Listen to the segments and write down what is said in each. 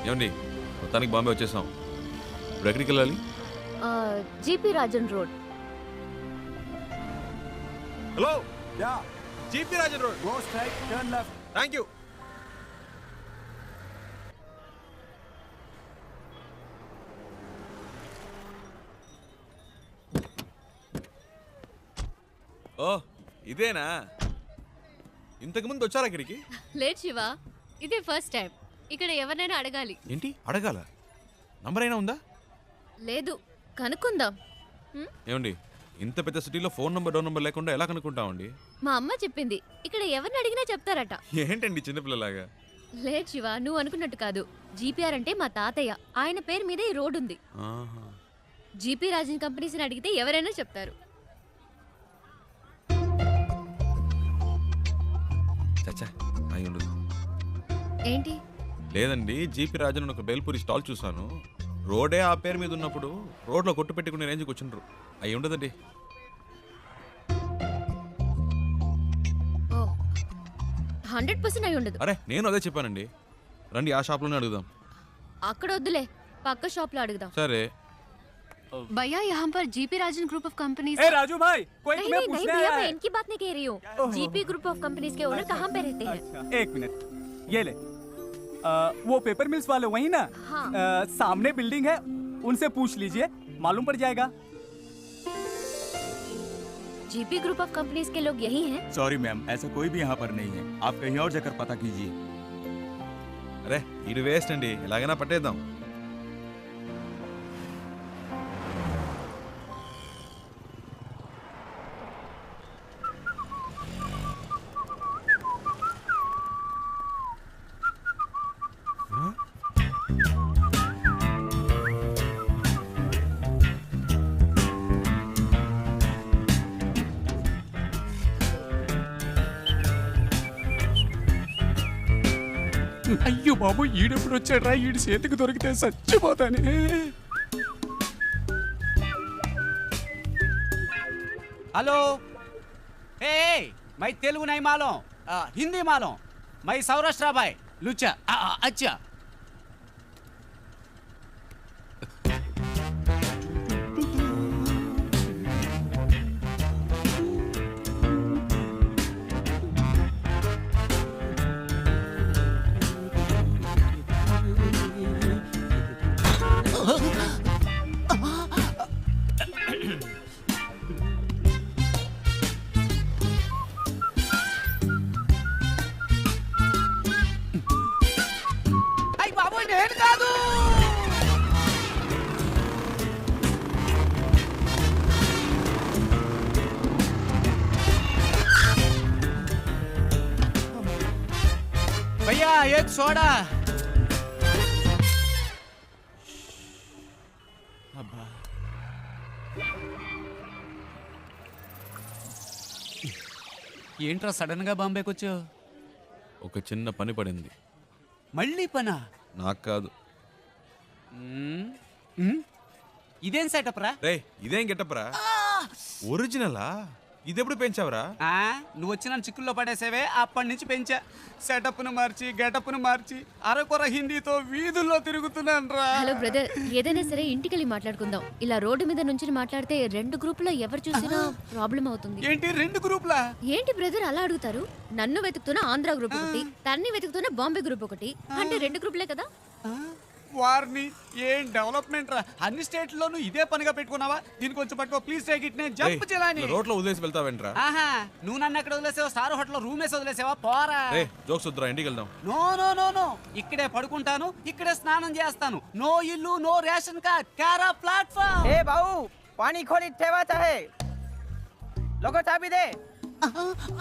ఏమండి మొత్తానికి బాంబే వచ్చేసాం. ఇప్పుడు ఎక్కడికి వెళ్ళాలి? GP Rajan road. Hello, yeah GP Rajan road. Go straight turn left. Thank you. ఓ ఇదేనా? ఇంతకుముందు వచ్చారా ఇక్కడికి? లేట్ శివ, ఇదే ఫస్ట్ టైం. ఇక్కడ ఎవరినైనా అడగాలి. ఏంటి అడగాల? నంబర్ అయినా ఉందా? లేదు, కనుక్కుందాం. ఏమండి ఇంత పెద్ద సిటీలో ఫోన్ నంబర్ డోర్ నంబర్ లేకుండా ఎలా కనుక్కుంటామండి? మా అమ్మ చెప్పింది ఇక్కడ ఎవరిని అడిగినా చెప్తారట. ఏంటండి చిన్నపిల్లలాగా? లేదు శివ, నువ్వు అనుకున్నట్టు కాదు. జీపీఆర్ అంటే మా తాతయ్య, ఆయన పేరు మీద ఈ రోడ్ ఉంది. ఆహా. జీపీ రాజన్ కంపెనీస్ని అడిగితే ఎవరైనా చెప్తారు. చచ్చా అయి ఉండదు. ఏంటి? లేదండి, జీపీ రాజన్ ఒక బేల్పూరి స్టాల్ చూసాను. రోడే ఆ పేరు మీద ఉన్నప్పుడు రోడ్లో కొట్టు పెట్టుకునే రేంజ్కి వచ్చిండ్రు. అయి ఉండదండి. ఓ 100% అయి ఉండదు. అరే నేను అదే చెప్పానండి. రండి ఆ షాప్లోనే అడుగుదాం. అక్కడ వద్దులే, పక్క షాప్ లో అడుగుదాం. సరే. भैया यहाँ पर GP Rajan group of companies. ए राजू भाई, कोई नहीं तुम्हें नहीं पूछने भैया, आया मैं है। इनकी बात नहीं कह रही हूँ। जीपी ग्रुप ऑफ कंपनीज के ओनर कहाँ पे रहते हैं? अच्छा, एक मिनट, ये ले। वो पेपर मिल्स वाले वही ना? हाँ। सामने बिल्डिंग है, उनसे पूछ लीजिए, मालूम पड़ जाएगा। जीपी ग्रुप ऑफ कंपनीज के लोग यही हैं? सॉरी मैम, ऐसा कोई भी यहाँ पर नहीं है। आप कहीं और जाकर पता कीजिए। అరే ఇది వేస్ట్ అండి, ఎలాగైనా పట్టేద్దాం. అయ్యో బాబు, ఈడెప్పుడు వచ్చాడ్రా? ఈడి చేతికి దొరికితే చచ్చిపోతానే. हेलो, ए मैं तेलुगु नहीं मालूम, हिंदी मालूम। मैं सौराष्ट्र भाई लुच्चा। अच्छा బాబు నేను కాదు. भैया एक सोडा. ఏంట్రా సడన్ గా బాంబేకి వచ్చావు? ఒక చిన్న పని పడింది. మళ్ళీ పనా? నాకు కాదు. ఇదేం సెటప్ రా? రే ఇదేం గెటప్రా? ఒరిజినలా? ఇదెప్పుడు పెంచావురా? నువ్వు వచ్చి నన్ను చిక్కుల్లో పడేసేవే, అప్పటి నుంచి పెంచా. సెటప్ను మార్చి గెటప్ను మార్చి అరకొర హిందీతో వీధుల్లో తిరుగుతున్నాను రా. హలో బ్రదర్, ఏదైనా సరే ఇంటికెళ్ళి మాట్లాడుకుందాం. ఇలా రోడ్డు మీద నుంచి మాట్లాడితే రెండు గ్రూపులో ఎవరు చూసినా ప్రాబ్లం అవుతుంది. ఏంటి రెండు గ్రూపులా? ఏంటి బ్రదర్ అలా అడుగుతారు? నన్ను వెతుకుతున్న ఆంధ్ర గ్రూప్ ఒకటి, తన్ని వెతుకుతున్న బాంబే గ్రూప్ ఒకటి, అంటే రెండు గ్రూపులే కదా. వారిని ఏం డెవలప్మెంట్ రా! అన్ని స్టేట్లోనూ ఇదే పనిగా పెట్టుకున్నావా? దీనికి కొంచెం పట్టుకో ప్లీజ్, టేక్ ఇట్. నేను జంప్ చేయాలని. రోడ్లో వదిలేసి వెళ్తావేంట్రా? ఆహా, నువ్వు నన్ను ఎక్కడ వదిలేసావా? స్టార్ హోటల్ రూమ్ వేసి వదిలేసావా? పోరా. రే జోక్స్ వద్దురా, ఇంటికి వెళ్దాం. నో నో నో నో, ఇక్కడే పడుకుంటాను, ఇక్కడే స్నానం చేస్తాను. నో ఇల్లు, నో రేషన్ కార్డ్, కారా ప్లాట్ఫామ్. ए बाबू, पानी खोली ठेवाचा है, लोगों चाबी दे।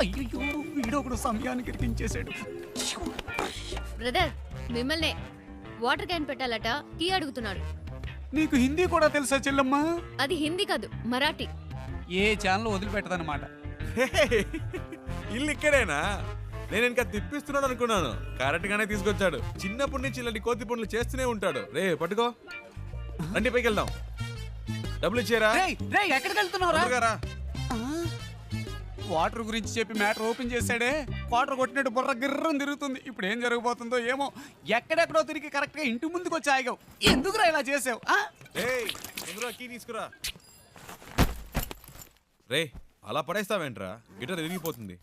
అయ్యో, వీడొకడు సమయానికి ఇరికించేశాడు. బ్రదర్ మిమ్మల్ని వాటర్ క్యాన్ పెట్టాలట, కీ అడుగుతున్నాడు. నీకు హిందీ కూడా తెలుసా చెల్లమ్మ? అది హిందీ కాదు, మరాఠీ. ఏ ఛానల్ వదిలిపెట్టదన్నమాట. ఇల్లు ఇక్కడేనా? నేను ఇంకా తిప్పిస్తున్నాడు అనుకున్నాను. కరెక్ట్ గానే తీసుకొచ్చాడు. చిన్నప్పటి నుంచి ఇలాంటి కోతి పనులు చేస్తూనే ఉంటాడు. రే పట్టుకో, రండి పైకి వెళ్దాం. డబ్బులు ఇచ్చారా? రేయ్ రేయ్, ఎక్కడికి వెళ్తున్నావురా? రా. వాటర్ గురించి చెప్పి మ్యాటర్ ఓపెన్ చేశాడే, వాటర్ కొట్టినట్టు బుర్ర గిర్రం తిరుగుతుంది. ఇప్పుడు ఏం జరగబోతుందో ఏమో. ఎక్కడెక్కడో తిరిగి కరెక్ట్ గా ఇంటి ముందుకు వచ్చి ఆగావు. ఎందుకురా ఇలా చేసావు? ఏయ్ ముందురా కీ తీసుకురా. రే అలా పడేస్తావేంట్రా, గిటార్ ఎరిగిపోతుంది.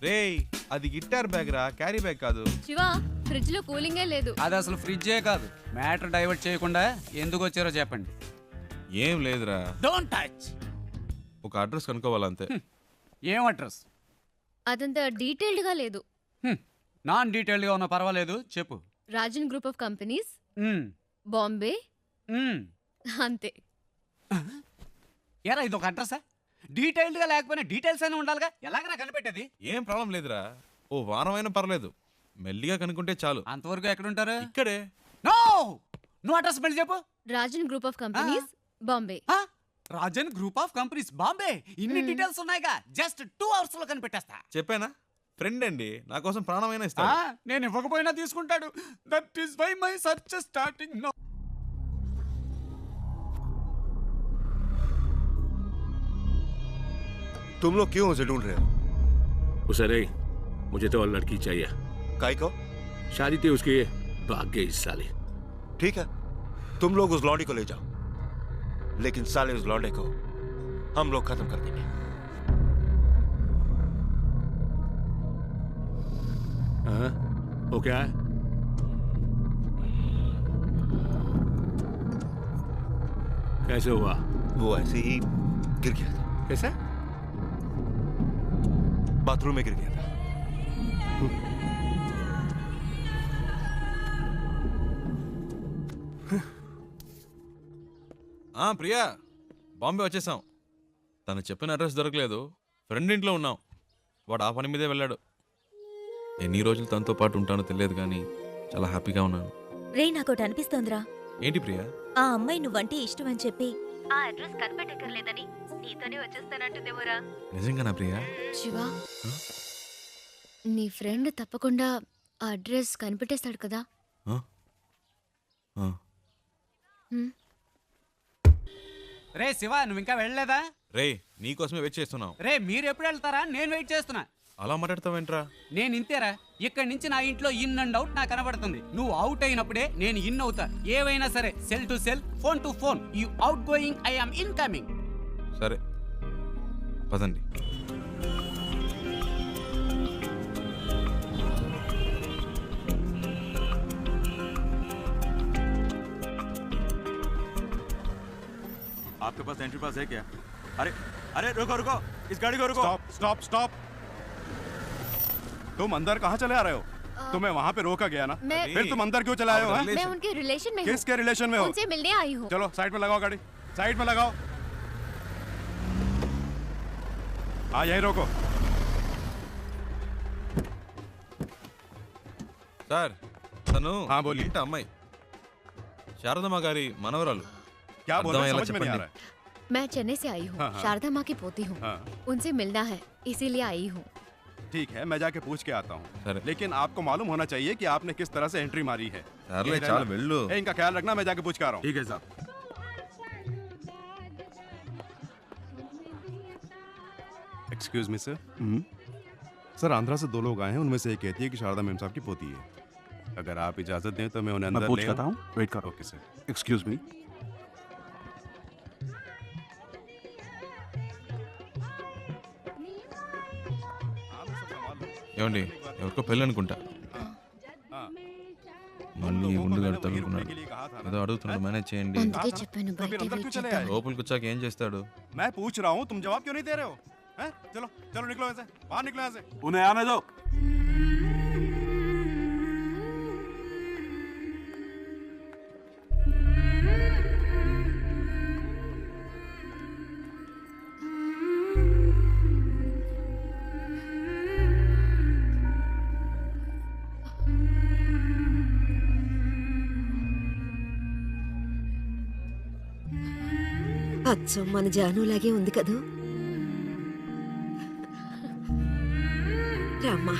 రేయ్ అది గిటార్ బ్యాగ్ రా, క్యారీ బ్యాగ్ కాదు. శివ, ఫ్రిడ్జ్ లో కూలింగే లేదు. అది అసలు ఫ్రిడ్జే కాదు. మ్యాటర్ డైవర్ట్ చేయకుండా ఎందుకు వచ్చారో చెప్పండి. ఏం లేదురా, డోంట్ టచ్. ఒక అడ్రస్ కనుక్కోవాలంతే. ఏం అడ్రస్? అదంత డీటెయిల్డ్ గా లేదు. నాన్ డీటెయిల్డ్ గా ఉన్నా పర్వాలేదు, చెప్పు. రాజన్ గ్రూప్ ఆఫ్ కంపెనీస్, మ్మ్. బాంబే, మ్మ్. అంతే. ఏరా ఇది ఒక అడ్రసా? డీటెయిల్డ్ గా లేకపోయినా డీటెయిల్స్ అయినా ఉండాలిగా. ఎలాగరా కనిపెట్టేది? ఏం ప్రాబ్లం లేదురా, ఓ వారం అయినా పర్లేదు, మెల్లిగా కనుక్కుంటే చాలు. అంతవరకు ఎక్కడుంటారు? ఇక్కడే. నో, నువ్వు అడ్రస్ మళ్ళీ చెప్పు. Rajan group of companies, Bombay. Rajan group of companies, Bombay. ఇన్ని డీటెయిల్స్ ఉన్నాయిగా, జస్ట్ 2 hours లో కనిపెట్టేస్తా. చెప్పానా, ఫ్రెండ్ అండి, నా కోసం ప్రాణమైనా ఇస్తా. నేను ఇవ్వకపోయినా తీసుకుంటాడు. That is why my search starting now. तुम लोग क्यों उसे ढूंढ रहे हो? उसे नहीं, मुझे तो और लड़की चाहिए। काय को? शादी थी उसकी, भाग गई इस साली। ठीक है, तुम लोग उस लौंडी को ले जाओ, लेकिन साले उस लौंडे को हम लोग खत्म कर देंगे। हाँ, वो क्या है? कैसे हुआ? वो ऐसे ही गिर गया था, कैसे? बाथरूम में गिर गया था। ప్రియా, బాంబే వచ్చేసాం. తను చెప్పిన అడ్రస్ దొరకలేదు, ఫ్రెండ్ ఇంట్లో ఉన్నాం. వాడు ఆ పని మీదే వెళ్ళాడు. ఎన్ని రోజులు తనతో పాటు ఉంటానో తెలియదు కానీ చాలా హ్యాపీగా ఉన్నాను. రే, నాకోటి అనిపిస్తోందిరా. ఏంటి ప్రియా? ఆ అమ్మాయి నువ్వంటే ఇష్టం అని చెప్పి ఆ అడ్రస్ కనిపెట్టక్కర్లేదని నీతోనే వచ్చేస్తానంటుందేమోరా. నిజంగానా ప్రియా? శివ, నీ ఫ్రెండ్ తప్పకుండా ఆ అడ్రస్ కనిపెట్టేస్తాడు కదా. ఆ? ఆ. రే శివ, నువ్వు ఇంకా వెళ్ళలేదా? రే నీకోసమే వెయిట్ చేస్తున్నాం. రే మీరు ఎప్పుడు వెళ్తారా? నేను వెయిట్ చేస్తున్నా. అలా మాట్లాడతావేంట్రా? నేను ఇంతేరా. ఇక్కడి నుంచి నా ఇంట్లో ఇన్ అండ్ అవుట్ నాకు కనబడుతుంది. నువ్వు అవుట్ అయినప్పుడే నేను ఇన్ అవుతా. ఏవైనా సరే, cell to cell, phone to phone. You out going, I am incoming. సరే పదండి. आपके पास एंट्री पास है क्या? अरे अरे रुको रुको, इस गाड़ी को रुको। Stop stop stop. तुम अंदर कहाँ चले आ रहे हो? तुम्हें वहाँ पे रोका गया ना, फिर तुम अंदर क्यों चले आए हो? मैं उनके रिलेशन में हूँ। किसके रिलेशन में हो? उनसे मिलने आई हूँ। चलो साइड में लगाओ गाड़ी, साइड में लगाओ। हाँ यही रोको। సార్, తను हाँ बोलिए। ఇంటి అమ్మాయి, శారదమ్మ గారి మనవరాలు. क्या बोल रहे हो? అర్థమయ్యేలా समझ में नहीं आ చెప్పండి. रहा है। मैं चेन्नई से आई हूँ। हाँ, हाँ। शारदा माँ की पोती हूँ। हाँ। उनसे मिलना है, इसीलिए आई हूँ। ठीक है, मैं जाके पूछ के आता हूँ, సరే. लेकिन आपको मालूम होना चाहिए कि आपने किस तरह से एंट्री मारी है। సర్లే यही చాలు रहना। వెళ్ళు. ए, इनका ख्याल रखना, मैं जाके पूछ के आ रहा हूँ। ठीक है साहब। Excuse me sir. Sir, Andhra से 2 लोग आए हैं, उनमें से एक कहती है कि शारदा मैम साहब की पोती है। अगर आप इजाजत दें तो मैं उन्हें अंदर पूछ ले लेता हूँ, वेट करो। Okay sir. Excuse me. ఏమండి, ఎవరికో పెళ్ళి అనుకుంటా. మళ్ళీ ఉండుగాడు తగులుకున్నాడు. ఏదో అడుగుతున్నాడు, మేనేజ్ చేయండి. అందుకే చెప్పాను బయట వెయిట్ చేద్దాం. లోపలికి వచ్చాక ఏం చేస్తాడు? मैं पूछ रहा हूँ, तुम जवाब क्यों नहीं दे रहे हो? हैं? चलो चलो निकलो यहाँ से, बाहर निकलो यहाँ से। उन्हें आने दो। అచ్చం మన జానులాగే ఉంది కదూ. రామ్మా.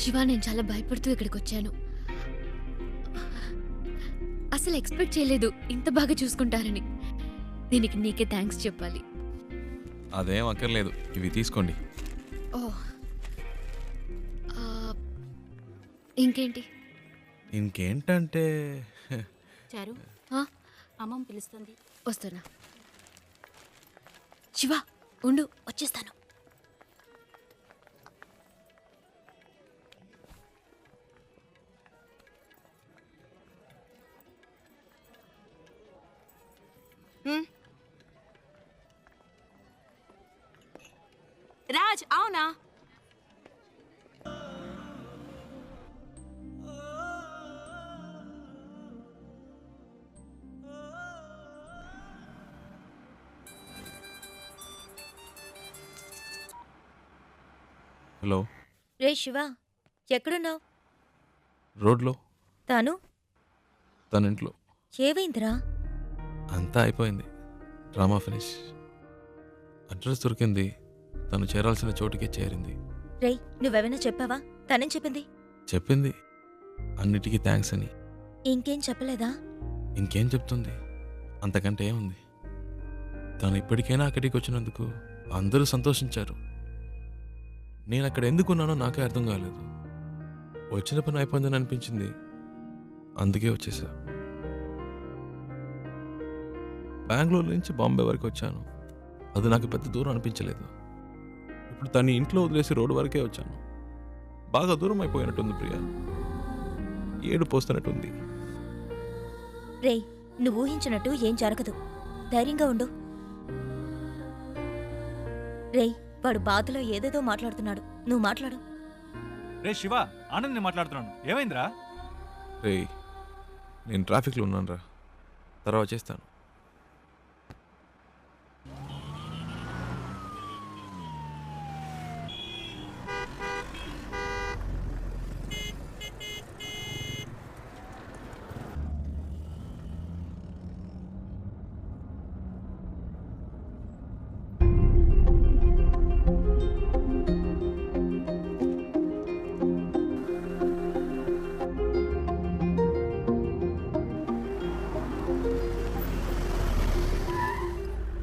శివ, నేను చాలా భయపడుతూ ఇక్కడికి వచ్చాను. అసలు ఎక్స్పెక్ట్ చేయలేదు ఇంత బాగా చూసుకుంటారని. దీనికి నీకే థ్యాంక్స్ చెప్పాలి. అదేం అక్కర్లేదు, ఇవి తీసుకోండి. ఓ, ఇంకేంటి? ఇంకేంటంటే చారు, అమ్మమ్మ పిలుస్తుంది. వస్తున్నా. శివ ఉండు, వచ్చేస్తాను. రాజ్, అవునా? హలో. రే శివ, ఎక్కడున్నావు? రోడ్లో. తాను తన ఇంట్లో. ఏవైందిరా? అంతా అయిపోయింది, డ్రామా ఫినిష్. అడ్రస్ దొరికింది, తను చేరాల్సిన చోటుకే చేరింది. రే, నువ్వెవైనా చెప్పావా? తనేం చెప్పింది? చెప్పింది అన్నిటికీ థ్యాంక్స్ అని. ఇంకేం చెప్పలేదా? ఇంకేం చెప్తుంది, అంతకంటే ఏముంది. తను ఇప్పటికైనా అక్కడికి వచ్చినందుకు అందరూ సంతోషించారు. నేను అక్కడ ఎందుకున్నానో నాకే అర్థం కాలేదు. వచ్చిన పని అయిపోయిందని అనిపించింది, అందుకే వచ్చేసా. బెంగళూరు నుంచి బాంబే వరకు వచ్చాను, అది నాకు పెద్ద దూరం అనిపించలేదు. ఇప్పుడు తను ఇంట్లో వదిలేసి రోడ్డు వరకే వచ్చాను. బాగా దూరం అయిపోయినట్టుంది ప్రియా, ఏడు పోస్తున్నట్టుంది. రే, నువ్వు ఊహించినట్టు ఏం జరగదు, ధైర్యంగా ఉండు. రే, వాడు బాధలో ఏదేదో మాట్లాడుతున్నాడు, నువ్వు మాట్లాడు. రే శివ, ఆనంద్ మాట్లాడుతున్నాను, ఏమైందిరా? రేయ్, నేను ట్రాఫిక్లో ఉన్నాను రా, తర్వాత చేస్తాను.